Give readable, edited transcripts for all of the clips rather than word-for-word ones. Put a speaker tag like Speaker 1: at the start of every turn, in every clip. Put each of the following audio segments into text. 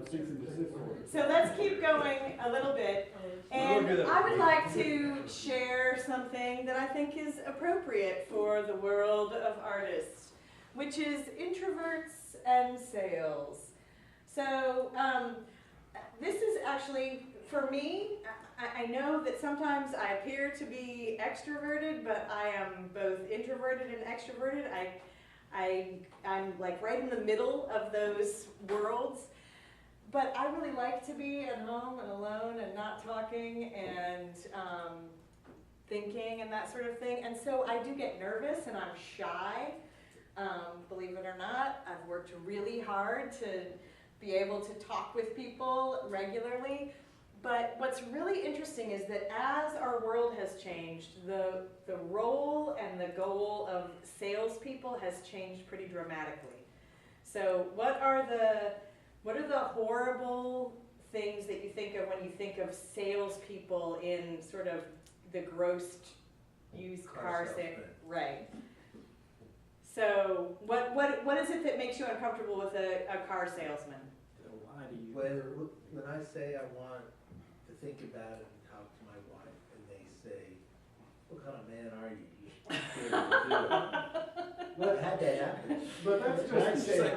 Speaker 1: cease and desist order.
Speaker 2: So let's keep going a little bit. And I would like to share something that I think is appropriate for the world of artists, which is introverts and sales. So this is actually, for me, I know that sometimes I appear to be extroverted, but I am both introverted and extroverted. I'm like right in the middle of those worlds. But I really like to be at home and alone and not talking and thinking and that sort of thing. And so I do get nervous and I'm shy, believe it or not. I've worked really hard to be able to talk with people regularly. But what's really interesting is that as our world has changed, the role and the goal of salespeople has changed pretty dramatically. So what are the horrible things that you think of when you think of salespeople in sort of the gross used car sale? Right. So what is it that makes you uncomfortable with a car salesman?
Speaker 1: Why do you?
Speaker 3: When I say I want to think about it and talk to my wife, and they say, "What kind of man are you? You're scared to do it." What had that happen?
Speaker 1: But that's
Speaker 3: When I
Speaker 1: just
Speaker 3: say,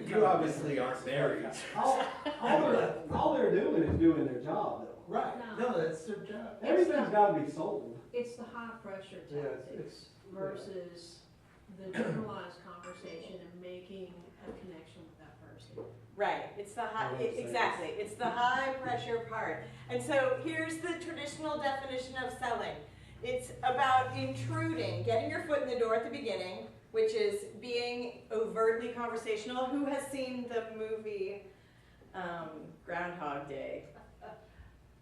Speaker 3: you obviously aren't married.
Speaker 1: all they're doing is doing their job, though.
Speaker 3: Right. No, that's their job.
Speaker 1: Everything's got to be sold.
Speaker 4: It's the high pressure
Speaker 1: Yeah,
Speaker 4: tactics versus the generalized conversation and making a connection with that person.
Speaker 2: Right, it's the high,
Speaker 1: I would say
Speaker 2: exactly, it's the high pressure part. And so here's the traditional definition of selling. It's about intruding, getting your foot in the door at the beginning, which is being overtly conversational. Who has seen the movie Groundhog Day?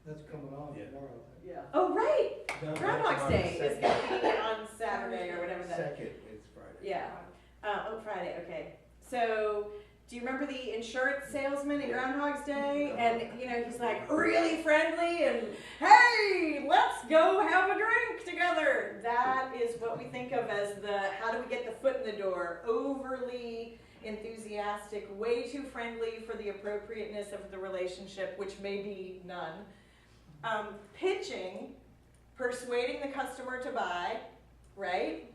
Speaker 5: That's coming on
Speaker 3: Yeah.
Speaker 5: tomorrow.
Speaker 2: Yeah. Oh, right!
Speaker 3: No,
Speaker 2: Groundhog's
Speaker 3: on
Speaker 2: Day
Speaker 3: the
Speaker 2: is going to be on Saturday or whatever that is.
Speaker 3: Second, it's Friday.
Speaker 2: Yeah. Oh, Friday, okay. So, do you remember the insurance salesman in Groundhog's Day? And, you know, he's like really friendly and, hey, let's go have a drink together. That is what we think of as how do we get the foot in the door? Overly enthusiastic, way too friendly for the appropriateness of the relationship, which may be none. Pitching, persuading the customer to buy, right?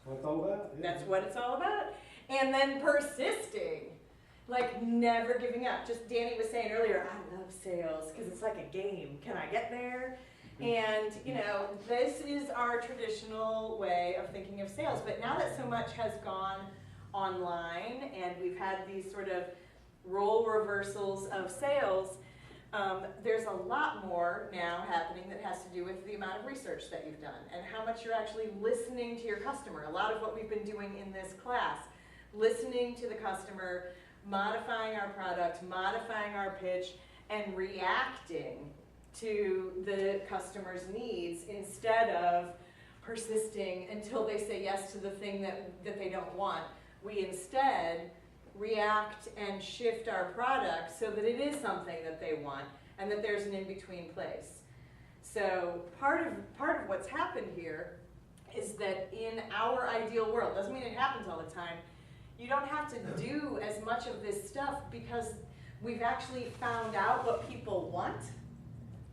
Speaker 1: That's what it's all about. Yeah.
Speaker 2: That's what it's all about. And then persisting, like never giving up. Just Danny was saying earlier, I love sales because it's like a game. Can I get there? And, you know, this is our traditional way of thinking of sales. But now that so much has gone online and we've had these sort of role reversals of sales, there's a lot more now happening that has to do with the amount of research that you've done and how much you're actually listening to your customer. A lot of what we've been doing in this class, listening to the customer, modifying our product, modifying our pitch, and reacting to the customer's needs instead of persisting until they say yes to the thing that they don't want. We instead react and shift our product so that it is something that they want and that there's an in-between place. So part of what's happened here is that in our ideal world, doesn't mean it happens all the time, you don't have to do as much of this stuff because we've actually found out what people want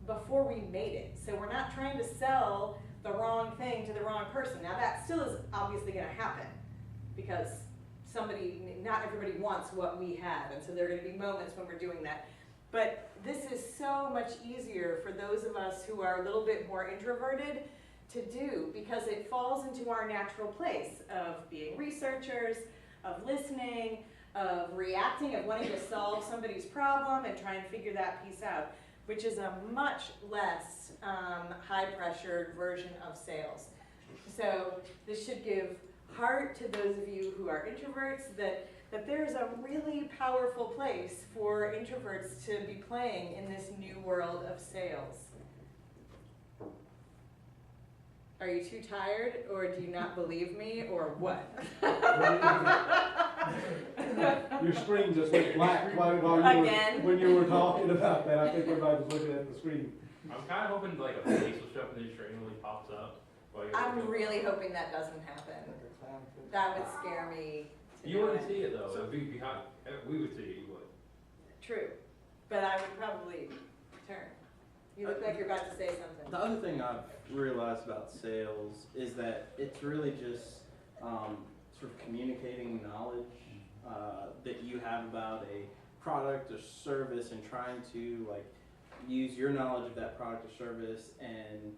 Speaker 2: before we made it. So we're not trying to sell the wrong thing to the wrong person. Now that still is obviously going to happen because not everybody wants what we have, and so there are going to be moments when we're doing that. But this is so much easier for those of us who are a little bit more introverted to do because it falls into our natural place of being researchers, of listening, of reacting, of wanting to solve somebody's problem and try and figure that piece out, which is a much less high-pressured version of sales. So this should give heart to those of you who are introverts that there's a really powerful place for introverts to be playing in this new world of sales. Are you too tired, or do you not believe me, or what?
Speaker 1: Your screen just went black when you were talking about that. I think everybody was looking at the screen.
Speaker 6: I'm kind of hoping like a face will show up and the screen really pops up.
Speaker 2: I'm really hoping that doesn't happen. That would scare me.
Speaker 6: You wouldn't see it though. It'd be behind. We would see it. You would.
Speaker 2: true, but I would probably turn. You look like you're about to say something.
Speaker 7: The other thing I've realized about sales is that it's really just sort of communicating knowledge that you have about a product or service and trying to like use your knowledge of that product or service and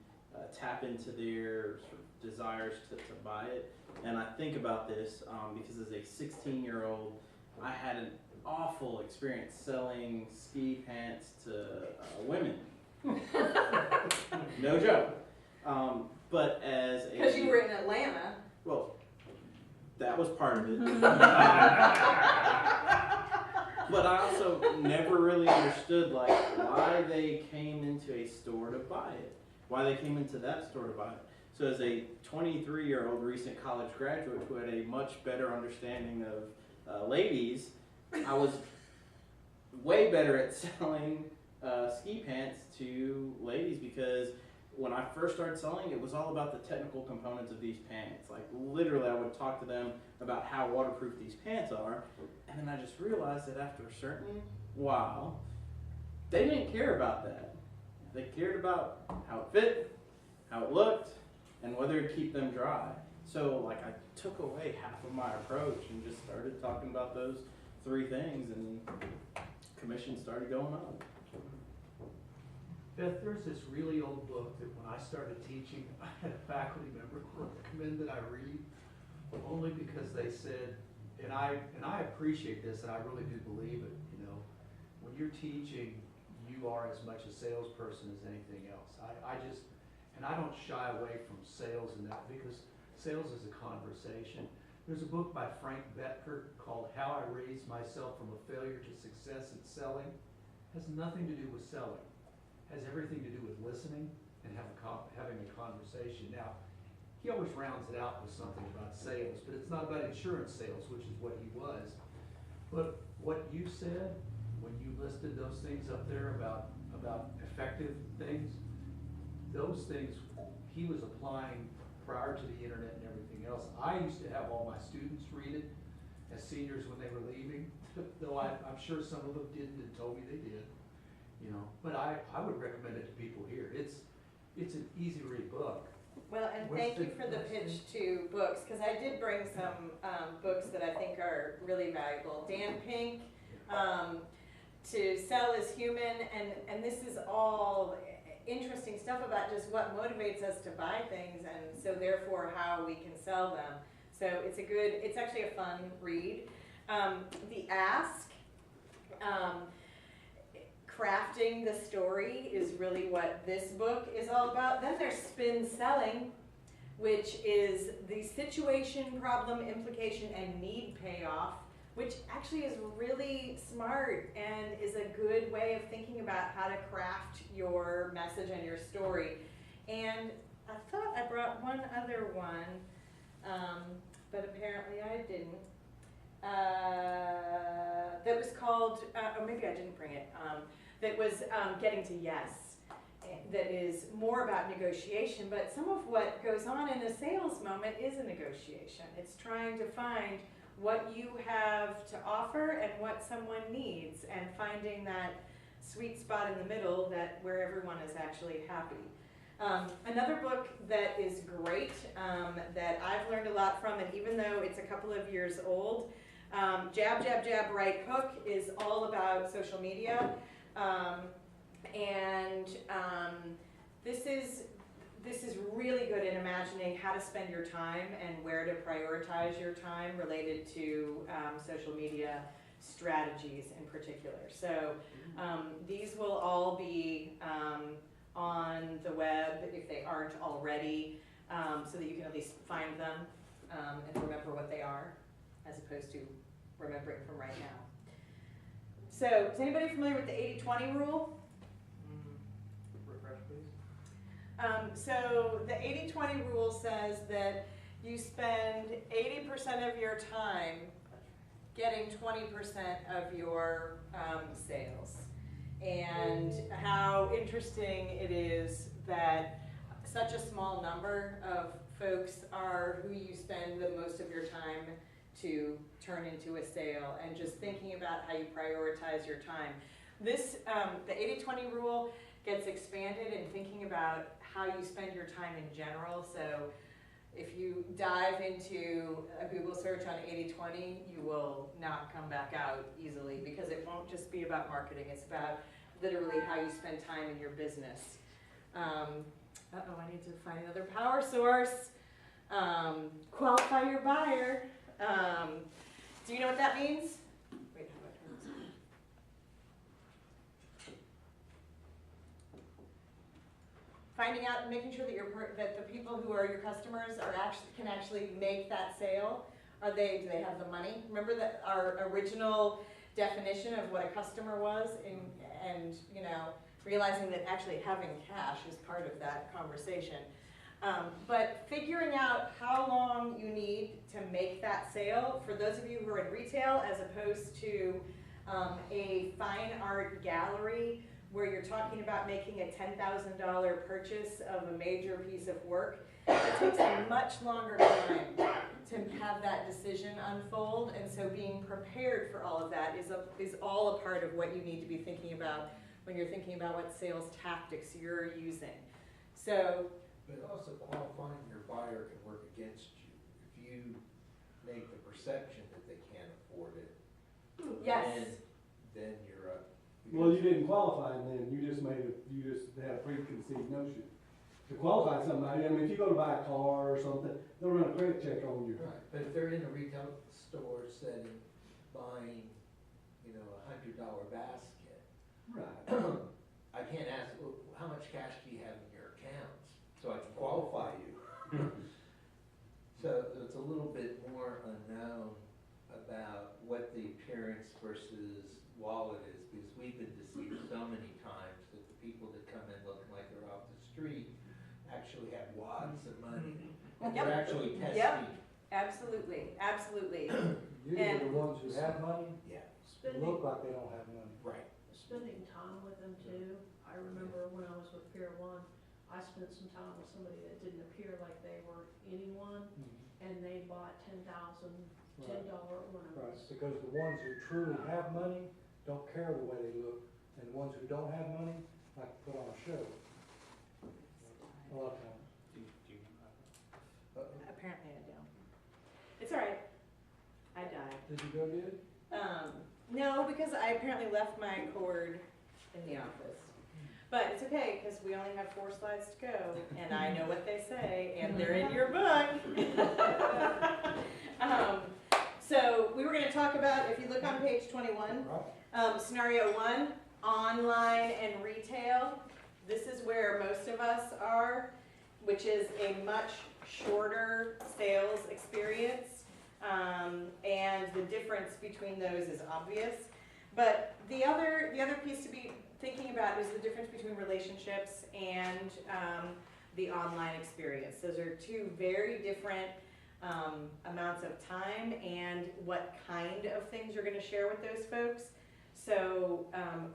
Speaker 7: tap into their sort of desires to buy it. And I think about this because as a 16-year-old, I had an awful experience selling ski pants to women. No joke. But as a...
Speaker 2: Because you were in Atlanta.
Speaker 7: Well, that was part of it. But I also never really understood like why they came into a store to buy it. Why they came into that store to buy it. So as a 23-year-old recent college graduate who had a much better understanding of ladies, I was way better at selling ski pants to ladies because when I first started selling, it was all about the technical components of these pants. Like literally I would talk to them about how waterproof these pants are, and then I just realized that after a certain while, they didn't care about that. They cared about how it fit, how it looked, and whether it keep them dry. So like I took away half of my approach and just started talking about those three things, and commission started going up.
Speaker 8: Beth, there's this really old book that when I started teaching, I had a faculty member recommend that I read, only because they said, and I appreciate this, and I really do believe it, you know, when you're teaching, you are as much a salesperson as anything else. And I don't shy away from sales and that because sales is a conversation. There's a book by Frank Betker called How I Raised Myself from a Failure to Success at Selling. Has nothing to do with selling. Has everything to do with listening and having a conversation. Now, he always rounds it out with something about sales, but it's not about insurance sales, which is what he was. But what you said, when you listed those things up there about effective things, those things he was applying prior to the internet and everything else. I used to have all my students read it as seniors when they were leaving, though I'm sure some of them didn't and told me they did. You know, but I would recommend it to people here. It's an easy read book.
Speaker 2: Well, and thank you for the pitch to books, because I did bring some books that I think are really valuable. Dan Pink, To Sell is Human, and this is all interesting stuff about just what motivates us to buy things, and so therefore how we can sell them. So it's actually a fun read. The Ask, crafting the story is really what this book is all about. Then there's Spin Selling, which is the situation, problem, implication, and need payoff, which actually is really smart and is a good way of thinking about how to craft your message and your story. And I thought I brought one other one, but apparently I didn't. That was called, or maybe I didn't bring it, that was Getting to Yes. That is more about negotiation, but some of what goes on in a sales moment is a negotiation. It's trying to find what you have to offer and what someone needs, and finding that sweet spot in the middle where everyone is actually happy. Another book that is great, that I've learned a lot from, and even though it's a couple of years old, Jab, Jab, Jab, Right Hook is all about social media. This is really good in imagining how to spend your time and where to prioritize your time related to social media strategies in particular. So these will all be on the web if they aren't already, so that you can at least find them and remember what they are, as opposed to remembering from right now. So, is anybody familiar with the 80-20 rule?
Speaker 6: Refresh, please.
Speaker 2: So the 80-20 rule says that you spend 80% of your time getting 20% of your sales. And how interesting it is that such a small number of folks are who you spend the most of your time to turn into a sale, and just thinking about how you prioritize your time. This, the 80-20 rule gets expanded in thinking about how you spend your time in general. So if you dive into a Google search on 80-20, you will not come back out easily, because it won't just be about marketing, it's about literally how you spend time in your business. Uh-oh, I need to find another power source. Qualify your buyer. Do you know what that means? Wait, how do I turn this on? Finding out, making sure that that the people who are your customers can actually make that sale. Do they have the money? Remember that our original definition of what a customer was, and you know, realizing that actually having cash is part of that conversation. But figuring out how long you need to make that sale, for those of you who are in retail, as opposed to a fine art gallery where you're talking about making a $10,000 purchase of a major piece of work, it takes a much longer time to have that decision unfold. And so being prepared for all of that is all a part of what you need to be thinking about when you're thinking about what sales tactics you're using. So,
Speaker 3: But also qualifying your buyer can work against you. If you make the perception that they can't afford it,
Speaker 2: yes.
Speaker 3: then you're up.
Speaker 1: Well, you didn't qualify them then, you just had a preconceived notion. To qualify somebody, I mean, if you go to buy a car or something, they'll run a credit check on you.
Speaker 3: Right, but if they're in a retail store setting, buying, you know, $100 basket,
Speaker 1: Right.
Speaker 3: I can't ask, well, how much cash do you have in your accounts, so I can qualify you? So it's a little bit more unknown about what the appearance versus wallet is, because we've been deceived so many times that the people that come in looking like they're off the street actually have wads of money. And
Speaker 2: Yep.
Speaker 3: they're actually testing.
Speaker 2: Yep. Absolutely, absolutely.
Speaker 5: Usually the ones who have money,
Speaker 3: Yeah,
Speaker 4: Spending,
Speaker 5: look like they don't have money.
Speaker 3: right.
Speaker 4: spending time with them too. I remember when I was with Pier 1, I spent some time with somebody that didn't appear like they were anyone, and they bought $10
Speaker 5: Right.
Speaker 4: ornaments.
Speaker 5: Right, because the ones who truly have money don't care the way they look, and the ones who don't have money like to put on a show. A lot of times.
Speaker 2: Apparently I don't. It's all right. I died.
Speaker 5: Did you go get it?
Speaker 2: No, because I apparently left my cord in the office. But it's okay, because we only have 4 slides to go, and I know what they say, and they're in your book. So we were going to talk about, if you look on page 21, scenario 1, online and retail. This is where most of us are, which is a much shorter sales experience. And the difference between those is obvious. But the other piece to be thinking about is the difference between relationships and the online experience. Those are 2 very different amounts of time and what kind of things you're going to share with those folks. So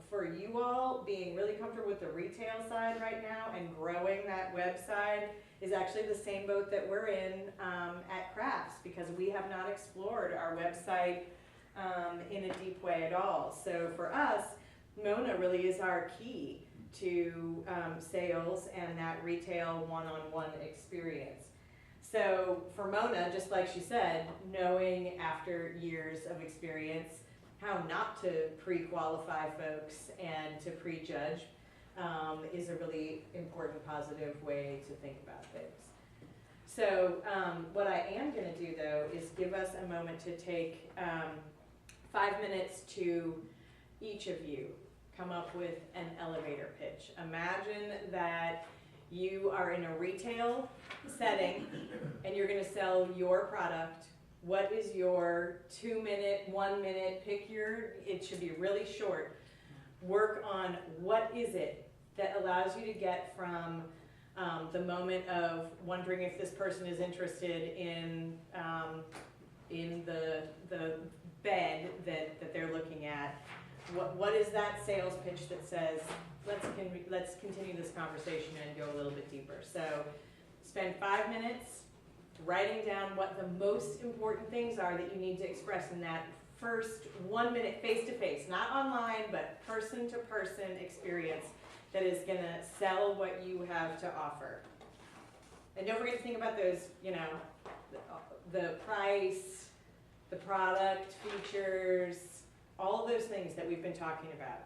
Speaker 2: for you all, being really comfortable with the retail side right now and growing that website is actually the same boat that we're in at Crafts, because we have not explored our website in a deep way at all. So for us, Mona really is our key to sales and that retail one-on-one experience. So for Mona, just like she said, knowing after years of experience how not to pre-qualify folks and to prejudge is a really important, positive way to think about things. So what I am going to do, though, is give us a moment to take 5 minutes to each of you come up with an elevator pitch. Imagine that you are in a retail setting and you're going to sell your product. What is your 2-minute, 1-minute, it should be really short. Work on what is it that allows you to get from the moment of wondering if this person is interested in the bed that they're looking at. What is that sales pitch that says, let's continue this conversation and go a little bit deeper. So spend 5 minutes writing down what the most important things are that you need to express in that first 1 minute face-to-face, not online, but person-to-person experience that is gonna sell what you have to offer. And don't forget to think about those, you know, the price, the product, features, all of those things that we've been talking about.